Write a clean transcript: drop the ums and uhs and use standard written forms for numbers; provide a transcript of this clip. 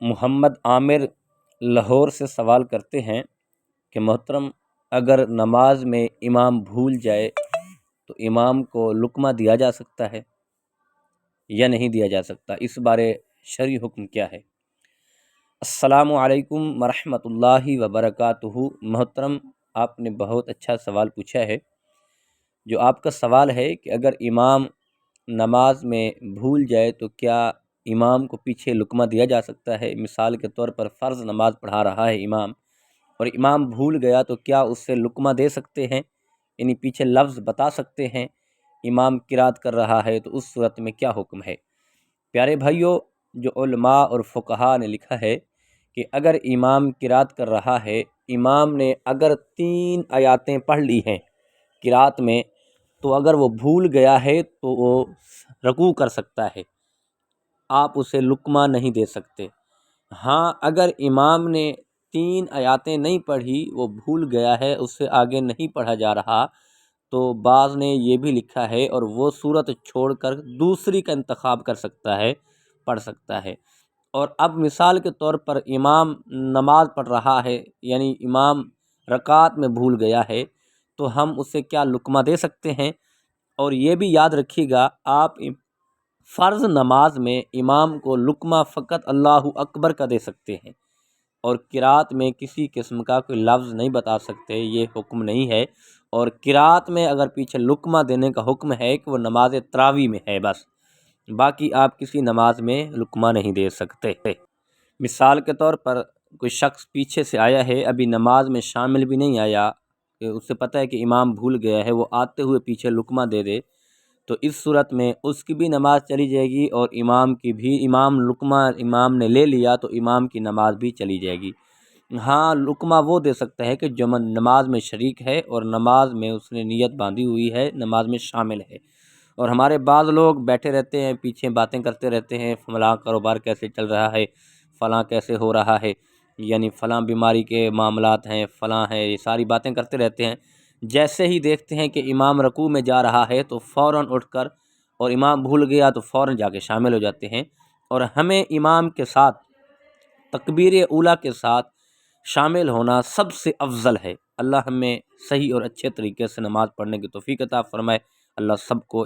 محمد عامر لاہور سے سوال کرتے ہیں کہ محترم، اگر نماز میں امام بھول جائے تو امام کو لقمہ دیا جا سکتا ہے یا نہیں دیا جا سکتا؟ اس بارے شرعی حکم کیا ہے؟ السلام علیکم ورحمۃ اللہ وبرکاتہ۔ محترم، آپ نے بہت اچھا سوال پوچھا ہے۔ جو آپ کا سوال ہے کہ اگر امام نماز میں بھول جائے تو کیا امام کو پیچھے لقمہ دیا جا سکتا ہے؟ مثال کے طور پر فرض نماز پڑھا رہا ہے امام، اور امام بھول گیا تو کیا اس سے لقمہ دے سکتے ہیں؟ یعنی پیچھے لفظ بتا سکتے ہیں؟ امام قرات کر رہا ہے تو اس صورت میں کیا حکم ہے؟ پیارے بھائیو، جو علماء اور فقہا نے لکھا ہے کہ اگر امام قرات کر رہا ہے، امام نے اگر 3 آیاتیں پڑھ لی ہیں قرات میں، تو اگر وہ بھول گیا ہے تو وہ رکوع کر سکتا ہے، آپ اسے لقمہ نہیں دے سکتے۔ ہاں، اگر امام نے 3 آیاتیں نہیں پڑھی، وہ بھول گیا ہے، اس سے آگے نہیں پڑھا جا رہا، تو بعض نے یہ بھی لکھا ہے اور وہ صورت چھوڑ کر دوسری کا انتخاب کر سکتا ہے، پڑھ سکتا ہے۔ اور اب مثال کے طور پر امام نماز پڑھ رہا ہے، یعنی امام رکعت میں بھول گیا ہے، تو ہم اسے کیا لقمہ دے سکتے ہیں؟ اور یہ بھی یاد رکھیے گا، آپ فرض نماز میں امام کو لقمہ فقط اللہ اکبر کا دے سکتے ہیں، اور قرات میں کسی قسم کا کوئی لفظ نہیں بتا سکتے، یہ حکم نہیں ہے۔ اور قرات میں اگر پیچھے لقمہ دینے کا حکم ہے کہ وہ نماز تراویح میں ہے بس، باقی آپ کسی نماز میں لقمہ نہیں دے سکتے۔ مثال کے طور پر کوئی شخص پیچھے سے آیا ہے، ابھی نماز میں شامل بھی نہیں آیا، کہ اسے پتہ ہے کہ امام بھول گیا ہے، وہ آتے ہوئے پیچھے لقمہ دے دے، تو اس صورت میں اس کی بھی نماز چلی جائے گی، اور امام کی بھی، لقمہ امام نے لے لیا تو امام کی نماز بھی چلی جائے گی۔ ہاں، لقمہ وہ دے سکتا ہے کہ جو نماز میں شریک ہے اور نماز میں اس نے نیت باندھی ہوئی ہے، نماز میں شامل ہے۔ اور ہمارے بعض لوگ بیٹھے رہتے ہیں، پیچھے باتیں کرتے رہتے ہیں، فلاں کاروبار کیسے چل رہا ہے، فلاں کیسے ہو رہا ہے، یعنی فلاں بیماری کے معاملات ہیں، فلاں ہیں، یہ ساری باتیں کرتے رہتے ہیں۔ جیسے ہی دیکھتے ہیں کہ امام رکوع میں جا رہا ہے تو فوراً اٹھ کر، اور امام بھول گیا تو فوراً جا کے شامل ہو جاتے ہیں۔ اور ہمیں امام کے ساتھ تکبیر اولیٰ کے ساتھ شامل ہونا سب سے افضل ہے۔ اللہ ہمیں صحیح اور اچھے طریقے سے نماز پڑھنے کی توفیق عطا فرمائے۔ اللہ سب کو